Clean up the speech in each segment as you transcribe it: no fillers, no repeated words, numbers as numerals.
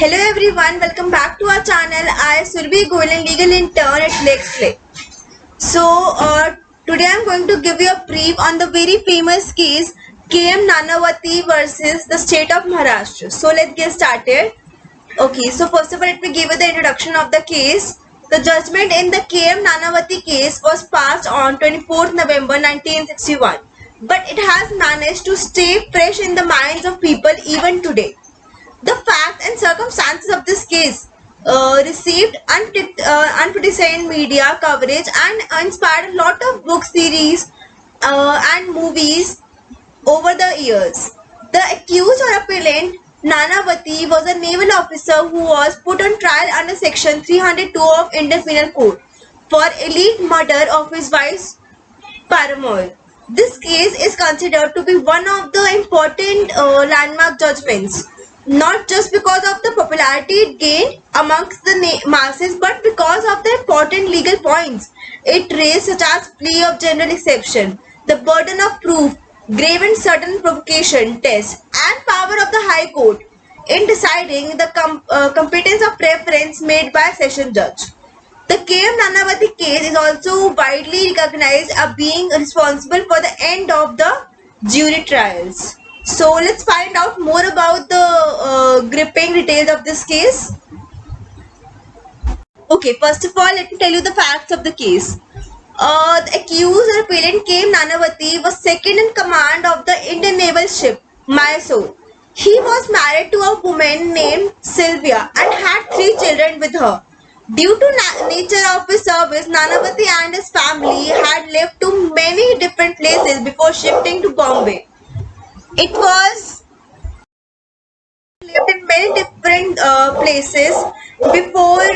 Hello everyone, welcome back to our channel. I Surbi Goyal, legal intern at LEXCLIQ. Today I'm going to give you a brief on the very famous case KM Nanavati versus the state of Maharashtra. So let's get started. Okay, so first of all, let me give you the introduction of the case. The judgment in the KM Nanavati case was passed on 24th November 1961, but it has managed to stay fresh in the minds of people even today. The facts and circumstances of this case received unprecedented media coverage and inspired a lot of book series and movies over the years. The accused or appellant Nanavati was a naval officer who was put on trial under Section 302 of Indian Penal Code for elite murder of his wife's paramour. This case is considered to be one of the important landmark judgments, not just because of the popularity it gained amongst the masses, but because of the important legal points it raised, such as plea of general exception, the burden of proof, grave and certain provocation test, and power of the High Court in deciding the competence of preference made by a session judge. The KM Nanavati case is also widely recognized as being responsible for the end of the jury trials. So let's find out more about the gripping details of this case. Okay, first of all, let me tell you the facts of the case. The accused or appellant KM Nanavati was second in command of the Indian naval ship Mysore. He was married to a woman named Sylvia and had 3 children with her. Due to nature of his service, Nanavati and his family had lived to many different places before shifting to Bombay. It was lived in many different places before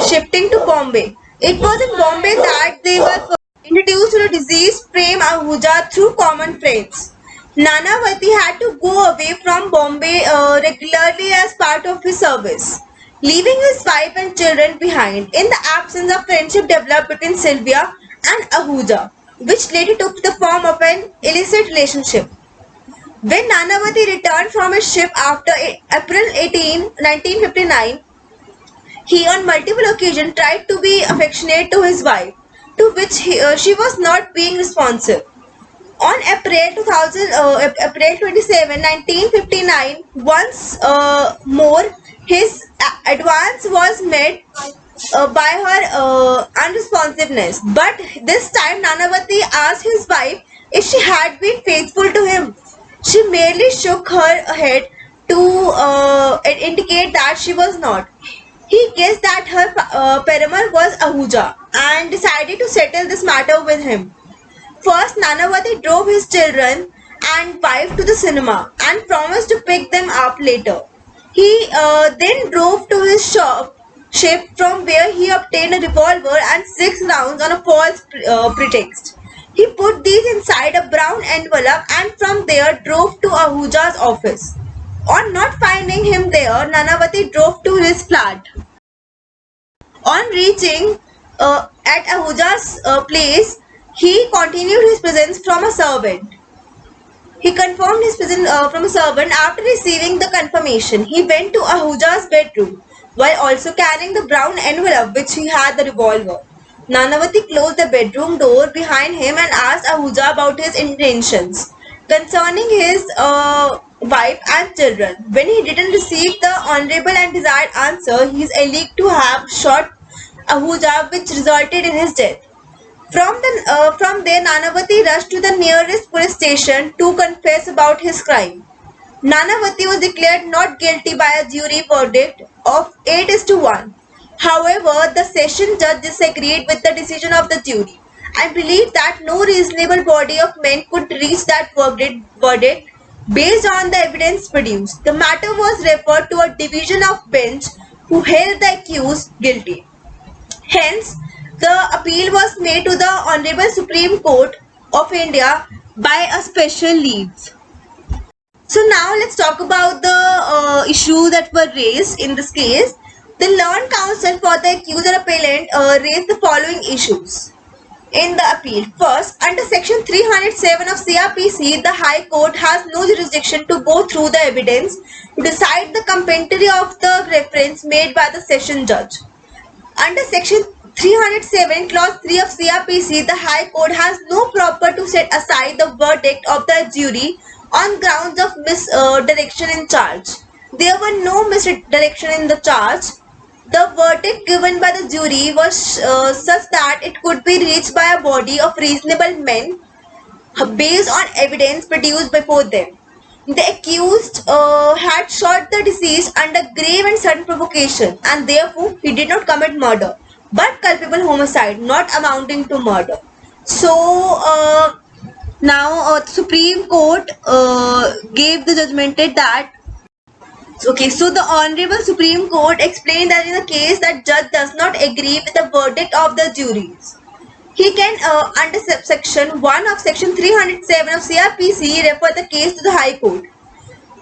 shifting to Bombay. It was in Bombay that they were introduced to the disease Prem Ahuja through common friends. Nanavati had to go away from Bombay regularly as part of his service, leaving his wife and children behind. In the absence of friendship developed between Sylvia and Ahuja, which later took the form of an illicit relationship. When Nanavati returned from his ship after April 18, 1959, he on multiple occasions tried to be affectionate to his wife, to which she was not being responsive. On April 27, 1959, once more his advance was met by her unresponsiveness. But this time Nanavati asked his wife if she had been faithful to him. She merely shook her head to indicate that she was not. He guessed that her paramour was Ahuja and decided to settle this matter with him. First, Nanavati drove his children and wife to the cinema and promised to pick them up later. He then drove to his ship from where he obtained a revolver and 6 rounds on a false pretext. He put these inside a brown envelope and from there drove to Ahuja's office. On not finding him there, Nanavati drove to his flat. On reaching at Ahuja's place, he continued his presence from a servant. He confirmed his presence from a servant. After receiving the confirmation, he went to Ahuja's bedroom while also carrying the brown envelope which he had the revolver. Nanavati closed the bedroom door behind him and asked Ahuja about his intentions concerning his wife and children. When he didn't receive the honorable and desired answer, he is alleged to have shot Ahuja, which resulted in his death. From there, Nanavati rushed to the nearest police station to confess about his crime. Nanavati was declared not guilty by a jury verdict of 8:1. However, the session judge disagreed with the decision of the jury and believed that no reasonable body of men could reach that verdict based on the evidence produced. The matter was referred to a division of bench who held the accused guilty. Hence, the appeal was made to the Honorable Supreme Court of India by a special leave. So now let's talk about the issues that were raised in this case. The learned counsel for the accused or appellant raised the following issues. in the appeal. First, under section 307 of CRPC, the High Court has no jurisdiction to go through the evidence to decide the compensatory of the reference made by the session judge. Under section 307 clause 3 of CRPC, the High Court has no power to set aside the verdict of the jury on grounds of misdirection in charge. There were no misdirection in the charge. The verdict given by the jury was such that it could be reached by a body of reasonable men based on evidence produced before them. The accused had shot the deceased under grave and sudden provocation, and therefore he did not commit murder, but culpable homicide, not amounting to murder. So now Supreme Court gave the judgment that. Okay, so the Honorable Supreme Court explained that in the case that judge does not agree with the verdict of the juries, he can, under section 1 of section 307 of CRPC, refer the case to the High Court.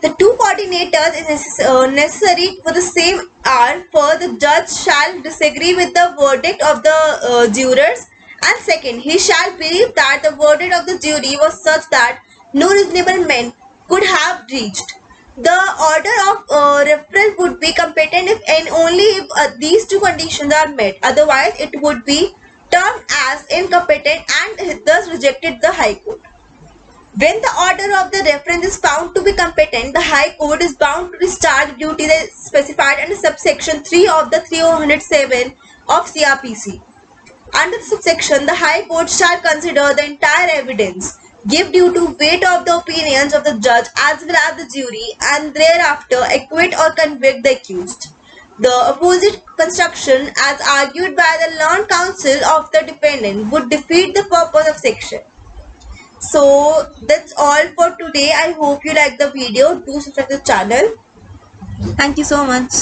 The two coordinators is necessary for the same are: first, the judge shall disagree with the verdict of the jurors, and second, he shall believe that the verdict of the jury was such that no reasonable man could have reached. The order of referral would be competent if and only if these two conditions are met. Otherwise, it would be termed as incompetent and thus rejected the High Court. When the order of the reference is found to be competent, the High Court is bound to discharge duties specified under subsection 3 of the 307 of CRPC. Under the subsection, the High Court shall consider the entire evidence, give due to weight of the opinions of the judge as well as the jury, and thereafter acquit or convict the accused. The opposite construction, as argued by the learned counsel of the defendant, would defeat the purpose of section. So that's all for today. I hope you like the video. Do subscribe to the channel. Thank you so much.